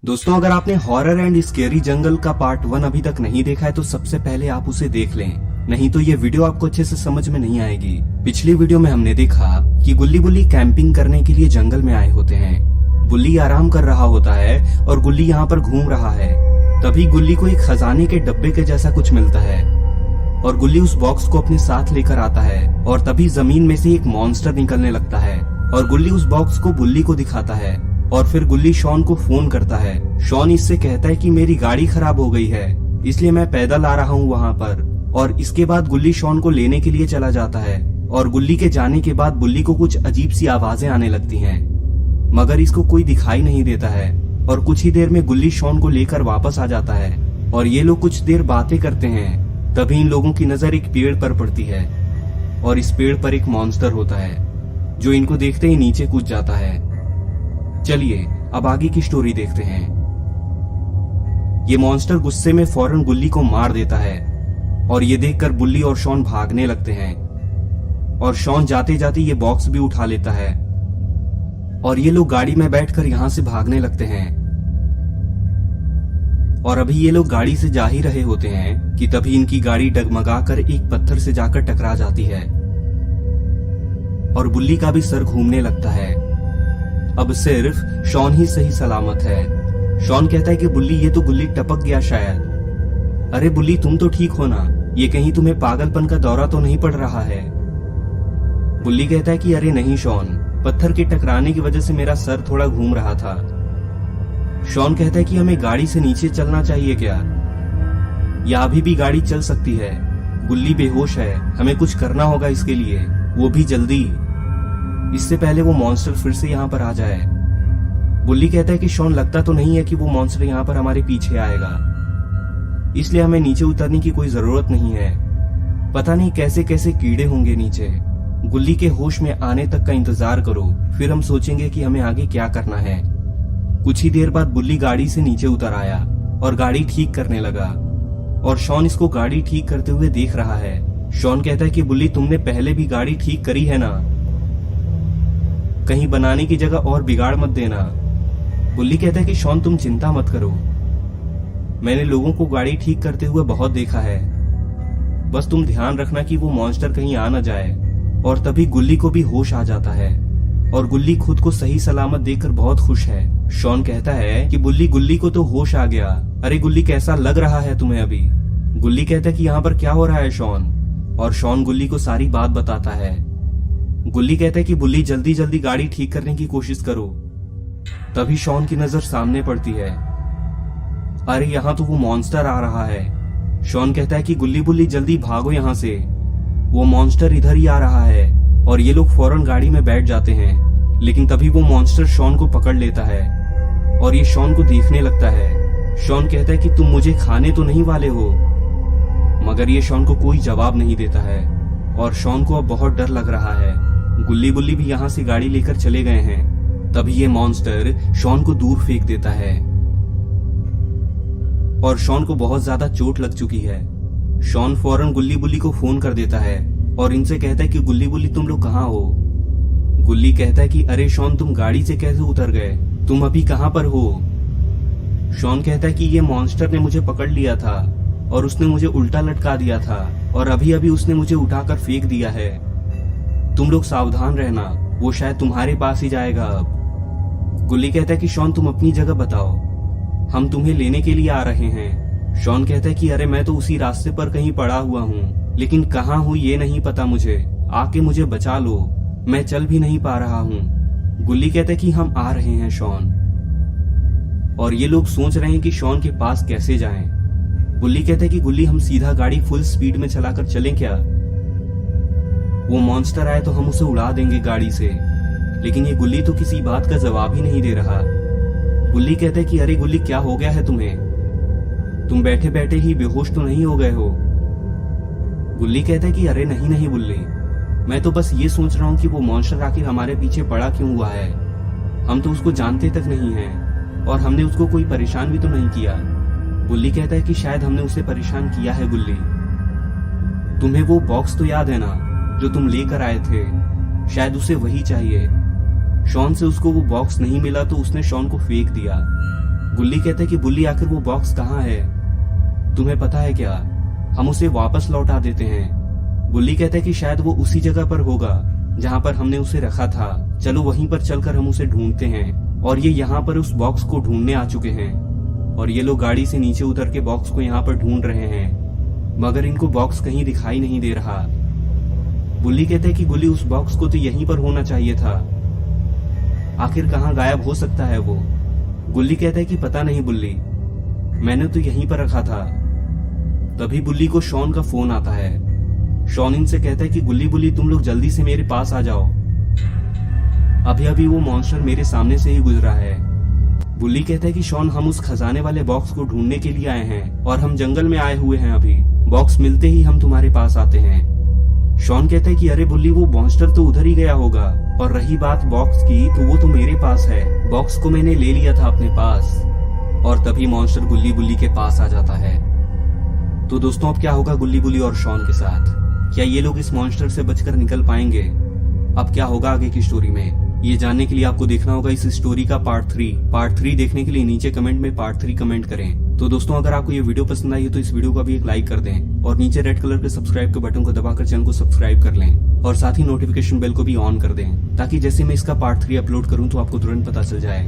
दोस्तों, अगर आपने हॉरर एंड स्केरी जंगल का पार्ट 1 अभी तक नहीं देखा है तो सबसे पहले आप उसे देख लें, नहीं तो ये वीडियो आपको अच्छे से समझ में नहीं आएगी। पिछली वीडियो में हमने देखा कि गुल्ली बुल्ली कैंपिंग करने के लिए जंगल में आए होते हैं। बुल्ली आराम कर रहा होता है और गुल्ली यहाँ पर घूम रहा है। तभी गुल्ली को एक खजाने के डब्बे के जैसा कुछ मिलता है और गुल्ली उस बॉक्स को अपने साथ लेकर आता है और तभी जमीन में से एक मॉन्स्टर निकलने लगता है और गुल्ली उस बॉक्स को बुल्ली को दिखाता है और फिर गुल्ली शॉन को फोन करता है। शॉन इससे कहता है कि मेरी गाड़ी खराब हो गई है, इसलिए मैं पैदल आ रहा हूँ वहाँ पर। और इसके बाद गुल्ली शॉन को लेने के लिए चला जाता है और गुल्ली के जाने के बाद बुल्ली को कुछ अजीब सी आवाजें आने लगती हैं, मगर इसको कोई दिखाई नहीं देता है। और कुछ ही देर में गुल्ली शॉन को लेकर वापस आ जाता है और ये लोग कुछ देर बातें करते हैं। तभी इन लोगों की नजर एक पेड़ पर पड़ती है और इस पेड़ पर एक मॉन्स्टर होता है जो इनको देखते ही नीचे कूद जाता है। चलिए अब आगे की स्टोरी देखते हैं। ये मॉन्स्टर गुस्से में फौरन गुल्ली को मार देता है और ये देखकर बुल्ली और शॉन भागने लगते हैं और शॉन जाते जाते ये बॉक्स भी उठा लेता है और ये लोग गाड़ी में बैठकर यहाँ से भागने लगते हैं। और अभी ये लोग गाड़ी से जा ही रहे होते हैं कि तभी इनकी गाड़ी डगमगाकर एक पत्थर से जाकर टकरा जाती है और बुल्ली का भी सर घूमने लगता है। अब सिर्फ शॉन ही सही सलामत है। शॉन कहता है कि बुल्ली ये तो गुल्ली टपक गया शायद। अरे बुल्ली तुम तो ठीक हो ना, ये कहीं तुम्हें पागलपन का दौरा तो नहीं पड़ रहा है। बुल्ली कहता है कि अरे नहीं शॉन, पत्थर के टकराने की वजह से मेरा सर थोड़ा घूम रहा था। शॉन कहता है कि हमें गाड़ी से नीचे चलना चाहिए क्या, या अभी भी गाड़ी चल सकती है। गुल्ली बेहोश है, हमें कुछ करना होगा इसके लिए, वो भी जल्दी, इससे पहले वो मॉन्स्टर फिर से यहाँ पर आ जाए। बुल्ली कहता है कि शॉन लगता तो नहीं है कि वो मॉन्स्टर यहाँ पर हमारे पीछे आएगा, इसलिए हमें नीचे उतरने की कोई जरूरत नहीं है। पता नहीं कैसे कैसे कीड़े होंगे नीचे। गुल्ली के होश में आने तक का इंतजार करो, फिर हम सोचेंगे कि हमें आगे क्या करना है। कुछ ही देर बाद बुल्ली गाड़ी से नीचे उतर आया और गाड़ी ठीक करने लगा और शॉन इसको गाड़ी ठीक करते हुए देख रहा है। शॉन कहता है कि बुल्ली तुमने पहले भी गाड़ी ठीक करी है ना, कहीं बनाने की जगह और बिगाड़ मत देना। बुल्ली कहता है कि शॉन तुम चिंता मत करो, मैंने लोगों को गाड़ी ठीक करते हुए बहुत देखा है, बस तुम ध्यान रखना कि वो मॉन्स्टर कहीं आ न जाए। और तभी गुल्ली को भी होश आ जाता है और गुल्ली खुद को सही सलामत देखकर बहुत खुश है। शॉन कहता है कि गुल्ली को तो होश आ गया। अरे गुल्ली कैसा लग रहा है तुम्हें अभी? गुल्ली कहता है कि यहाँ पर क्या हो रहा है शॉन, और शॉन गुल्ली को सारी बात बताता है। गुल्ली कहता है कि बुल्ली जल्दी जल्दी गाड़ी ठीक करने की कोशिश करो। तभी शॉन की नजर सामने पड़ती है, अरे यहाँ तो वो मॉन्स्टर आ रहा है। शॉन कहता है कि गुल्ली बुल्ली जल्दी भागो यहाँ से, वो मॉन्स्टर इधर ही आ रहा है। और ये लोग फौरन गाड़ी में बैठ जाते हैं, लेकिन तभी वो मॉन्स्टर शॉन को पकड़ लेता है और ये शॉन को देखने लगता है। शॉन कहता है कि तुम मुझे खाने तो नहीं वाले हो, मगर ये शॉन को कोई जवाब नहीं देता है और शॉन को अब बहुत डर लग रहा है। गुल्ली बुल्ली भी यहाँ से गाड़ी लेकर चले गए हैं। तभी ये मॉन्स्टर शॉन को दूर फेंक देता है और शॉन को बहुत ज्यादा चोट लग चुकी है। शॉन फौरन गुल्ली बुल्ली को फोन कर देता है और इनसे कहता है कि गुल्ली बुल्ली तुम लोग कहाँ हो? गुल्ली कहता है कि अरे शॉन तुम गाड़ी से कैसे उतर गए, तुम अभी कहाँ पर हो? शॉन कहता है कि ये मॉन्स्टर ने मुझे पकड़ लिया था और उसने मुझे उल्टा लटका दिया था और अभी अभी उसने मुझे उठाकर फेंक दिया है। तुम लोग सावधान रहना, वो शायद तुम्हारे पास ही जाएगा अब। गुल्ली कहता है कि शॉन तुम अपनी जगह बताओ, हम तुम्हें लेने के लिए आ रहे हैं। शॉन कहता है कि अरे मैं तो उसी रास्ते पर कहीं पड़ा हुआ हूँ, लेकिन कहाँ हूँ ये नहीं पता मुझे, आके मुझे बचा लो, मैं चल भी नहीं पा रहा हूँ। गुल्ली कहता है कि हम आ रहे हैं शॉन। और ये लोग सोच रहे हैं कि शॉन के पास कैसे जाएं। गुल्ली कहता है कि गुल्ली हम सीधा गाड़ी फुल स्पीड में चलाकर चलें क्या? वो मॉन्स्टर आए तो हम उसे उड़ा देंगे गाड़ी से। लेकिन ये गुल्ली तो किसी बात का जवाब ही नहीं दे रहा। गुल्ली कहता है कि अरे गुल्ली क्या हो गया है तुम्हें, तुम बैठे बैठे ही बेहोश तो नहीं हो गए हो? गुल्ली कहता है कि अरे नहीं नहीं बुल्ली, मैं तो बस ये सोच रहा हूँ कि वो मॉन्स्टर आखिर हमारे पीछे पड़ा क्यों हुआ है, हम तो उसको जानते तक नहीं हैं और हमने उसको कोई परेशान भी तो नहीं किया। गुल्ली कहता है कि शायद हमने उसे परेशान किया है। गुल्ली तुम्हें वो बॉक्स तो याद है ना जो तुम लेकर आए थे, शायद उसे वही चाहिए। शॉन से उसको वो बॉक्स नहीं मिला तो उसने शॉन को फेंक दिया गुल्ली कहता है कि बुल्ली आखिर वो बॉक्स कहाँ है, तुम्हें पता है क्या, हम उसे वापस लौटा देते हैं। गुल्ली कहता है कि शायद वो उसी जगह पर होगा जहाँ पर हमने उसे रखा था, चलो वहीं पर चलकर हम उसे ढूंढते हैं। और ये यहाँ पर उस बॉक्स को ढूंढने आ चुके हैं और ये लोग गाड़ी से नीचे उतर के बॉक्स को यहाँ पर ढूंढ रहे हैं, मगर इनको बॉक्स कहीं दिखाई नहीं दे रहा। बुल्ली कहता है कि गुल्ली उस बॉक्स को तो यहीं पर होना चाहिए था, आखिर कहाँ गायब हो सकता है वो। गुल्ली कहता है कि पता नहीं बुल्ली, मैंने तो यहीं पर रखा था। तभी बुल्ली को शॉन का फोन आता है। शॉन इनसे कहता है कि गुल्ली बुल्ली तुम लोग जल्दी से मेरे पास आ जाओ, अभी अभी वो मॉन्स्टर मेरे सामने से ही गुजरा है। बुल्ली कहता है कि शॉन हम उस खजाने वाले बॉक्स को ढूंढने के लिए आए हैं और हम जंगल में आए हुए हैं, अभी बॉक्स मिलते ही हम तुम्हारे पास आते हैं। शॉन कहता है कि अरे बुल्ली वो मॉन्स्टर तो उधर ही गया होगा, और रही बात बॉक्स की तो वो तो मेरे पास है, बॉक्स को मैंने ले लिया था अपने पास। और तभी मॉन्स्टर गुल्ली बुल्ली के पास आ जाता है। तो दोस्तों अब क्या होगा गुल्ली बुल्ली और शॉन के साथ, क्या ये लोग इस मॉन्स्टर से बचकर निकल पाएंगे? अब क्या होगा आगे की स्टोरी में, ये जानने के लिए आपको देखना होगा इस स्टोरी का पार्ट 3 देखने के लिए नीचे कमेंट में पार्ट 3 कमेंट करें। तो दोस्तों अगर आपको ये वीडियो पसंद आई है तो इस वीडियो को भी एक लाइक कर दें और नीचे रेड कलर के सब्सक्राइब के बटन को दबाकर चैनल को सब्सक्राइब कर लें और साथ ही नोटिफिकेशन बेल को भी ऑन कर दें, ताकि जैसे मैं इसका पार्ट 3 अपलोड करूं तो आपको तुरंत पता चल जाए।